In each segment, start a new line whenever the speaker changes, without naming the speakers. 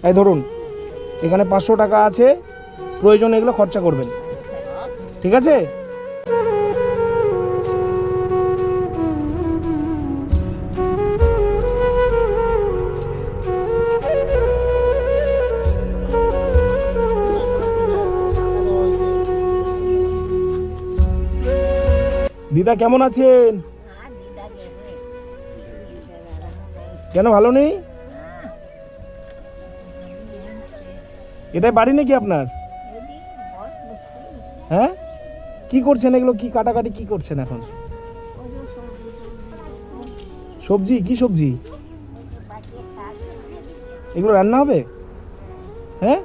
এই ধরুন, এখানে 500 টাকা আছে, প্রয়োজন এগুলো খরচা করবেন, ঠিক আছে? দিদা কেমন আছেন? কেন ভালো নেই? এটাই বাড়ি নাকি আপনার? হ্যাঁ, কি করছেন এগুলো? কি কাটাকাটি কি করছেন এখন? সবজি? কি সবজি এগুলো? রান্না হবে? হ্যাঁ,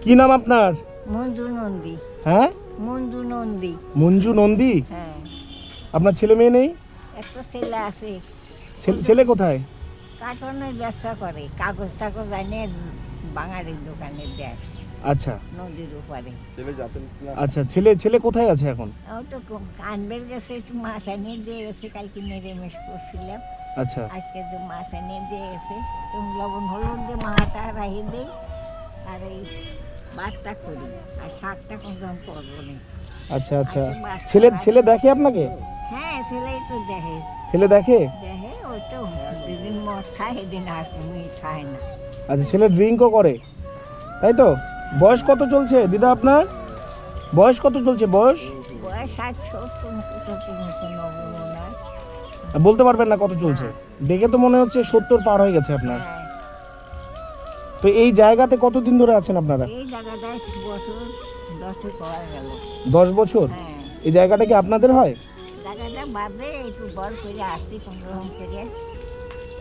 কি নাম আপনার?
মঞ্জু নন্দী।
হ্যাঁ,
মঞ্জু নন্দী।
মঞ্জু নন্দী।
হ্যাঁ।
আপনার ছেলে মেয়ে নেই?
একটা ছেলে আছে।
ছেলে কোথায়?
কার্টনের ব্যবসা করে, কাগজ টাগজ এনে বাঙালির দোকানে দেয়।
আচ্ছা,
নদীর উপরে।
আচ্ছা, ছেলে কোথায় আছে এখন?
ও তো আনবের গেছে, মাছ এনে দিয়ে গেছে, কালকে নিরামিষ করছিলাম।
আচ্ছা,
আজকে যে মাছ এনে দিয়ে গেছে, তুমি লবণ হলুদ দিয়ে মাটা রাখি দিই, আর এই বাটটা করি, আর শাকটা কোন করবো না।
আচ্ছা, আচ্ছা। ছেলে দেখে আপনাকে?
হ্যাঁ, ছেলেই তো দেখে।
ছেলে দেখে?
দেখে, ওই তো যেদিন মদ খায় সেদিন আর তুমি খায় না।
আচ্ছা, ছেলে ড্রিঙ্কও করে, তাই তো? বয়স কত চলছে দিদা আপনার? বয়স কত চলছে? বয়স
বয়স 60
বলতে পারবেন না কত চলছে? দেখে তো মনে হচ্ছে 70 পার হয়ে গেছে আপনার। তো এই জায়গাতে কতদিন ধরে আছেন আপনারা?
এই জায়গাটায় বছর 10 পাওয়া গেল।
10 বছর? এই জায়গাটা কি আপনাদের হয়?
জায়গাটা বাদে একটু বড় করে আসছি 15 করে।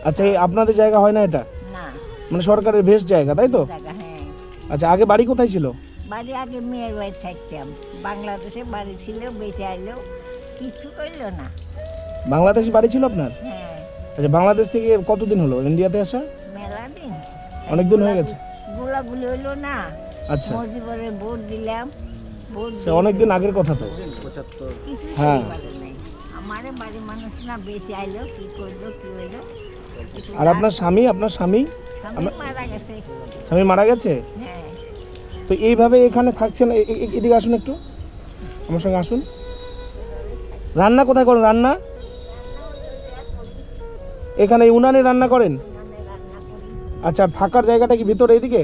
আচ্ছা, এই আপনাদের জায়গা হয় না এটা?
না,
মানে সরকারের বেশ জায়গা, তাই তো?
জায়গা, হ্যাঁ।
আচ্ছা, আগে বাড়ি কোথায় ছিল?
বাড়ি আগে মেয়ের বাড়ি থাকতাম। বাংলাদেশে বাড়ি ছিল, বেঁচে আইলো, কিছু করলো না।
বাংলাদেশে বাড়ি ছিল আপনার?
হ্যাঁ।
আচ্ছা, বাংলাদেশ থেকে কতদিন হলো ইন্ডিয়াতে আসা?
মেলা দিন।
অনেক দিন হয়ে গেছে।
গোলাগুলি হইলো না।
আচ্ছা,
মজিবরে ভোট দিলাম।
অনেক দিন আগের কথা তো।
কিছু
হ্যাঁ।
আমারে বাড়ির মানুষ না বেঁচে আইলো, কি করলো কি হইলো।
আর আপনার স্বামী?
স্বামী মারা গেছে।
স্বামী মারা গেছে?
হ্যাঁ।
তো এইভাবে এখানে থাকছেন? এদিকে আসুন, একটু আমার সঙ্গে আসুন। রান্না কোথায় করেন? রান্না এখানে উনানে রান্না করেন? আচ্ছা, আর থাকার জায়গাটা কি ভিতরে এইদিকে?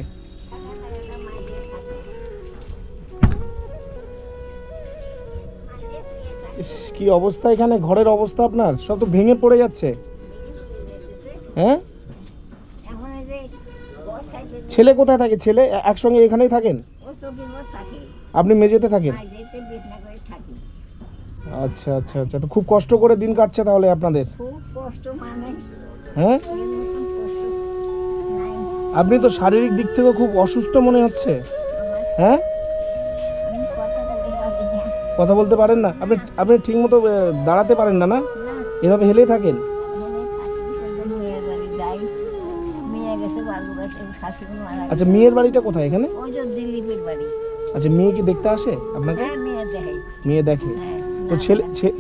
কি অবস্থা এখানে ঘরের অবস্থা আপনার? সব তো ভেঙে পড়ে যাচ্ছে। হ্যাঁ, ছেলে কোথায় থাকে? ছেলে একসঙ্গে এখানেই থাকেন? আপনি মেঝেতে থাকেন? আচ্ছা, আচ্ছা, আচ্ছা। তো খুব কষ্ট করে দিন কাটছে তাহলে আপনাদের? হ্যাঁ, আপনি তো শারীরিক দিক থেকে খুব অসুস্থ মনে হচ্ছে। হ্যাঁ, কথা বলতে পারেন না? আপনি ঠিক মতো দাঁড়াতে পারেন না? না, এভাবে হেলেই থাকেন? আচ্ছা, মেয়ের বাড়িটা কোথায় এখানে? আচ্ছা, মেয়ে কি দেখতে আসে আপনাকে? মেয়ে দেখে? তো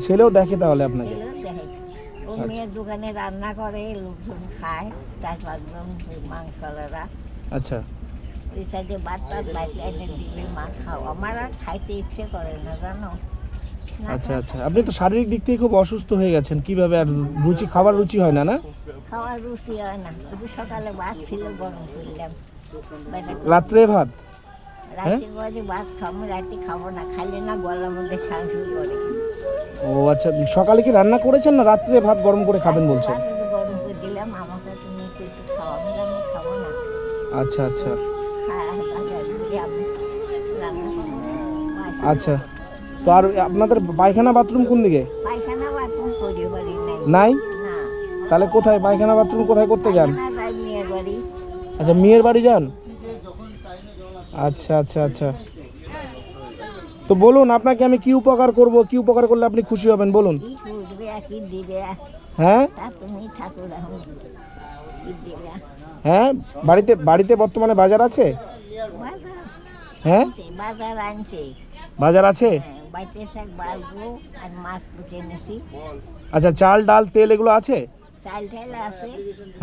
ছেলেও দেখে তাহলে আপনাকে?
মেয়ের দোকানে রান্না করে, লোকজন খায়, 4-5 জন মাংসওয়ালারা।
আচ্ছা,
ওই সাইডে বাচ্চা দিবে, মা খাও। আমার আর খাইতে ইচ্ছে করে না, জানো।
আচ্ছা, আচ্ছা। আপনি তো শারীরিক দিক থেকে খুব অসুস্থ হয়ে গেছেন, কিভাবে? আর খাবার রুচি হয় না? না,
খাওয়ার রুচি হয় না। ওই সকালে ভাত ছিল, গরম করলাম।
রাত্রে ভাত?
রাতে বাজে ভাত খাবো, রাতে খাবো না, খাইলে না গলার মধ্যে ছাঁচুই করে।
ও আচ্ছা, সকালে কি রান্না করেছেন না রাত্রে ভাত গরম করে খাবেন বলছেন?
গরম করে দিলাম, আমাকে তুমি একটু খাওয়া, আমি খাবো না।
আচ্ছা, আচ্ছা, আচ্ছা। তো আর আপনাদের পায়খানা বাথরুম কোন দিকে?
পায়খানা বাথরুম করি বাড়ি
নাই?
না।
তাহলে কোথায় পায়খানা বাথরুম কোথায় করতে যান?
মেয়ের বাড়ি।
আচ্ছা, মেয়ের বাড়ি যান? আচ্ছা, আচ্ছা, আচ্ছা। তো বলুন, আপনাকে আমি কি উপকার করব? কি উপকার করলে আপনি খুশি হবেন বলুন? হ্যাঁ, হ্যাঁ, বাড়িতে বর্তমানে বাজার আছে? হ্যাঁ, বাজার আছে।
আচ্ছা,
চাল ডাল তেল এগুলো আছে?
চাল ঠাল আছে,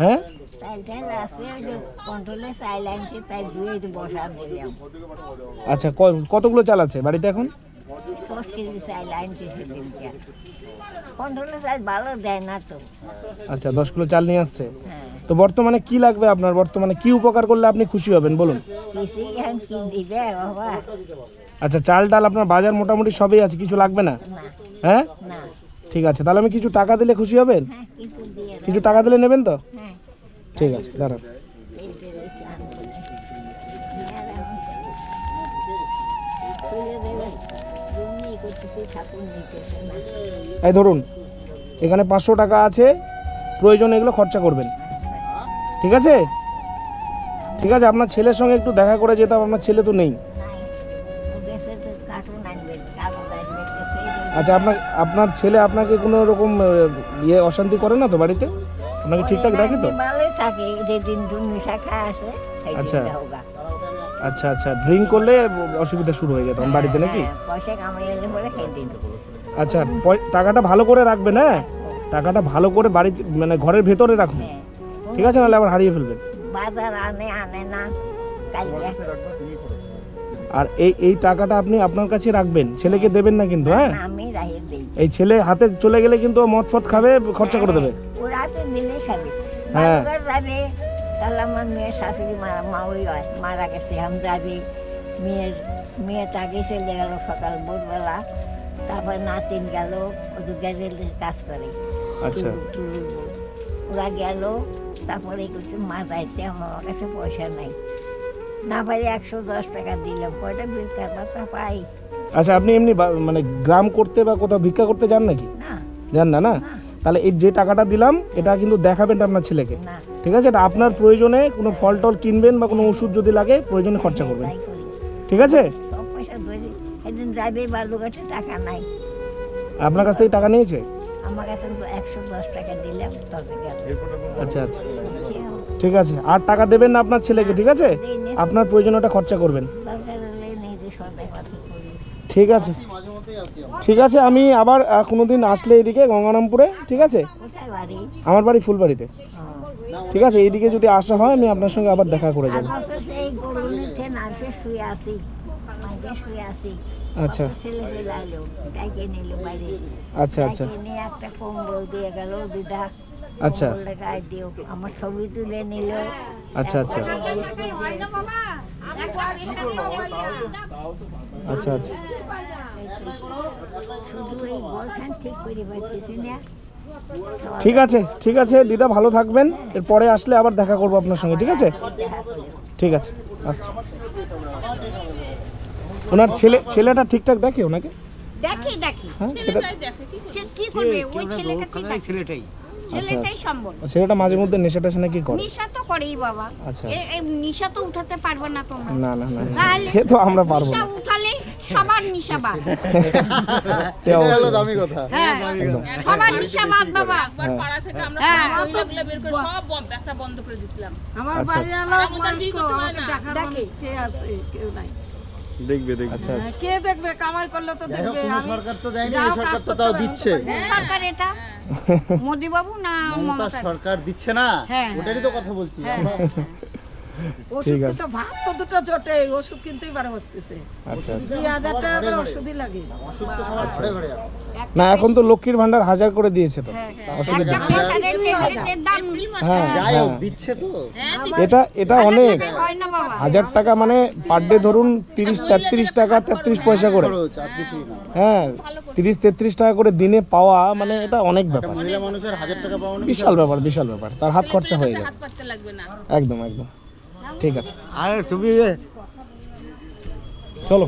হ্যাঁ
চাল ঠাল আছে, ওই যে কন্ট্রোলে চাল আনছে, তাই ধুয়ে বসা দিলাম।
আচ্ছা, কতগুলো চাল আছে বাড়িতে এখন?
5 কেজি চাল আনছে সেদিনকে। কন্ট্রোলে চাল ভালো দেয় না তো।
আচ্ছা, 10 কিলো চাল নিয়ে আসছে।
হ্যাঁ,
তো বর্তমানে কি লাগবে আপনার? বর্তমানে কি উপকার করলে আপনি খুশি হবেন বলুন?
কিছুই এখন কি দিবে বাবা?
আচ্ছা, চাল ডাল আপনার বাজার মোটামুটি সবই আছে, কিছু লাগবে না?
না,
হ্যাঁ,
না।
ঠিক আছে, তাহলে আমি কিছু টাকা দিলে খুশি হবেন?
হ্যাঁ, কিছু দিয়ে দাও।
কিছু টাকা দিলে নেবেন তো?
হ্যাঁ,
ঠিক আছে, দাঁড়ান।
এই যে রেখে আনবো। আর এখন তুলে দেবে। জমি করতেছি, ঠাকুর নিতেছে না।
এই ধরুন, এখানে 500 টাকা আছে, প্রয়োজন এগুলো খরচা করবেন, ঠিক আছে? ঠিক আছে, আপনার ছেলের সঙ্গে একটু দেখা করে যেতাম, আপনার ছেলে তো নেই।
নাই, ও গেছে তো কার্টুন আনবে, কাগজ আনবে, তো সেই জন্য-
আচ্ছা, আপনার ছেলে আপনাকে কোনো রকম অশান্তি করে না তো বাড়িতে? আপনাকে ঠিকঠাক রাখে তো?
ভালোই থাকে, যেদিন নেশা খায় আসে সেই
আচ্ছা।
দিন হোগা।
আচ্ছা আচ্ছা, ড্রিঙ্ক করলে অসুবিধা শুরু হয়ে যেত বাড়িতে নাকি?
হ্যাঁ, পয়সা কামাই এলে পরে সেই দিন।
আচ্ছা, টাকাটা ভালো করে রাখবেন, হ্যাঁ? টাকাটা ভালো করে বাড়িতে মানে ঘরের ভেতরে রাখুন,
হ্যাঁ,
ঠিক আছে? নাহলে আবার হারিয়ে ফেলবেন।
বাজার আনে না কালকে।
আর এই টাকাটা আপনি আপনার কাছে রাখবেন, ছেলেকে দেবেন না কিন্তু, হ্যাঁ?
আমি রাহে দিই।
এই ছেলে হাতে চলে গেলে কিন্তু ও মদ ফদ খাবে, খরচা করে দেবে।
ও রাতে দিলেই খাবে।
হ্যাঁ।
বাজার যাবে, তাহলে আমার মেয়ের শাশুড়ি মা ওই হয়, মারা গেছে, আমি যাবি। মেয়েটা আগে চলে গেল সকাল ভোরবেলা, তারপর নাতিন গেল, ও তো গ্যারেজের কাজ করে।
আচ্ছা,
ওরা গেল, তারপরে কিছু মা যাইতে, আমার কাছে পয়সা নাই, না পারি 110 টাকা দিলাম, কয়টা ভিক্ষার পাতা পাই
আচ্ছা, আপনি এমনি মানে গ্রাম করতে বা কোথাও ভিক্ষা করতে যান নাকি?
না।
যান না? না,
না,
তাহলে এই যে টাকাটা দিলাম, এটা কিন্তু দেখাবেন আপনার ছেলেকে,
না,
ঠিক আছে? এটা আপনার প্রয়োজনে কোনো ফল টল কিনবেন বা কোনো ওষুধ যদি লাগে প্রয়োজনে খরচা করবেন,
তাই করি।
ঠিক আছে?
সব পয়সা ধরে একদিন যাবে, বালুঘাটে টাকা নাই,
আপনার কাছ থেকে টাকা নিয়েছে?
আমার কাছে তো 110 টাকা দিলাম, তবে গেল।
আচ্ছা আচ্ছা, ঠিক আছে, আর টাকা দেবেন না আপনার ছেলেকে, ঠিক আছে? আপনার প্রয়োজনে ওটা খরচা করবেন,
দরকার হলে নিজে সদাই পাতি করি।
ঠিক আছে? ঠিক আছে, আমি আবার কোনোদিন আসলে এদিকে গঙ্গারামপুরে, ঠিক আছে?
কোথায় বাড়ি?
আমার বাড়ি ফুলবাড়িতে,
ও,
ঠিক আছে? এইদিকে যদি আসা হয় আমি আপনার সঙ্গে আবার দেখা করে
আর
যাব।
বছর সেই গরু নিচ্ছে নাচে শুয়ে আসি, মাঝে শুয়ে আসি।
আচ্ছা
ছেলে পেলে আলো ডাইকে নিল বাইরে,
আচ্ছা আচ্ছা
ডাইকে নিয়ে একটা কম্বল দিয়ে গেল, দুটা
আচ্ছা
কম্বলটা গায়ে দিও, আমার ছবি তুলে নিল।
আচ্ছা আচ্ছা আচ্ছা আচ্ছা,
শুধু এই ঘরখান ঠিক করে পারতেছি না।
ঠিক আছে, ঠিক আছে দিদা, ভালো থাকবেন, এরপরে আসলে আবার দেখা করবো আপনার সঙ্গে, ঠিক আছে?
দেখা করে
ঠিক আছে, আসছি। ওনার ছেলেটা ঠিকঠাক দেখে ওনাকে?
দেখি
হ্যাঁ, সেটা
সে কি করবে ওই ছেলেকে ঠিক আছে ছেলেটাই সম্বল
ছেলেটা মাঝে মধ্যে নেশা টেশা নাকি করে?
নিশা তো করেই বাবা
আচ্ছা,
এই নিশা তো উঠাতে পারবে না তোমরা
না না না,
তাহলে
সে তো আমরা পারবো
নিশা
না।
উঠালে সবার নিশা বাদ
সে অবশ্যই।
দামি কথা।
হ্যাঁ
একদম।
সবার নিশা বাদ বাবা
হ্যাঁ।
পাড়া থেকে আমরা
হ্যাঁ।
সব মহিলাগুলো বের করে সব বেচা বন্ধ করে দিয়েছিলাম।
আমার
আচ্ছা,
বাড়ি
আচ্ছা।
আলো
আমাদের দিকে তো হয় না।
দেখার মানুষ কে আছে? কেউ নাই।
দেখবে দেখবে।
আচ্ছা আচ্ছা,
কে দেখবে? কামাই করলে তো
যাই হোক,
দেখবে।
কোনো
আমি
সরকার তো দেয়নি,
যাও
এই
কাজ
সরকার তো
করতে
তাও
হবে,
দিচ্ছে।
কোন সরকার এটা মোদি বাবু না
মমতা
মমতা
সরকার দিচ্ছে না,
হ্যাঁ,
ওটারই তো কথা বলছি।
ওষুধ
ঠিক আছে।
তো ভাত তো দুটো জোটে, ওষুধ কিনতেই পারে বসতেছে।
আচ্ছা আচ্ছা।
2000 টাকা করে ওষুধই লাগে।
ওষুধ তো সবার ঘরে ঘরে আছে।
না, এখন তো লক্ষ্মীর ভান্ডার 1000 করে দিয়েছে তো, অসুবিধা
একটা প্রেসারের ট্যাবলেটের দাম
হ্যাঁ
যাই হোক
হ্যাঁ,
দিচ্ছে তো।
এটা অনেক।
হয় না বাবা
1000 টাকা মানে পার ডে ধরুন 33 টাকা 33 পয়সা করে,
খরচ আর কিছুই না।
হ্যাঁ 33 টাকা করে দিনে পাওয়া মানে এটা অনেক
একটা
ব্যাপার,
মহিলা মানুষের 1000 টাকা পাওয়া মানে
বিশাল ব্যাপার, বিশাল ব্যাপার, তার হাত খরচা হয়ে যায়।
হাত পাততে লাগবে না।
একদম একদম, ঠিক আছে,
আর তুমি
চলো।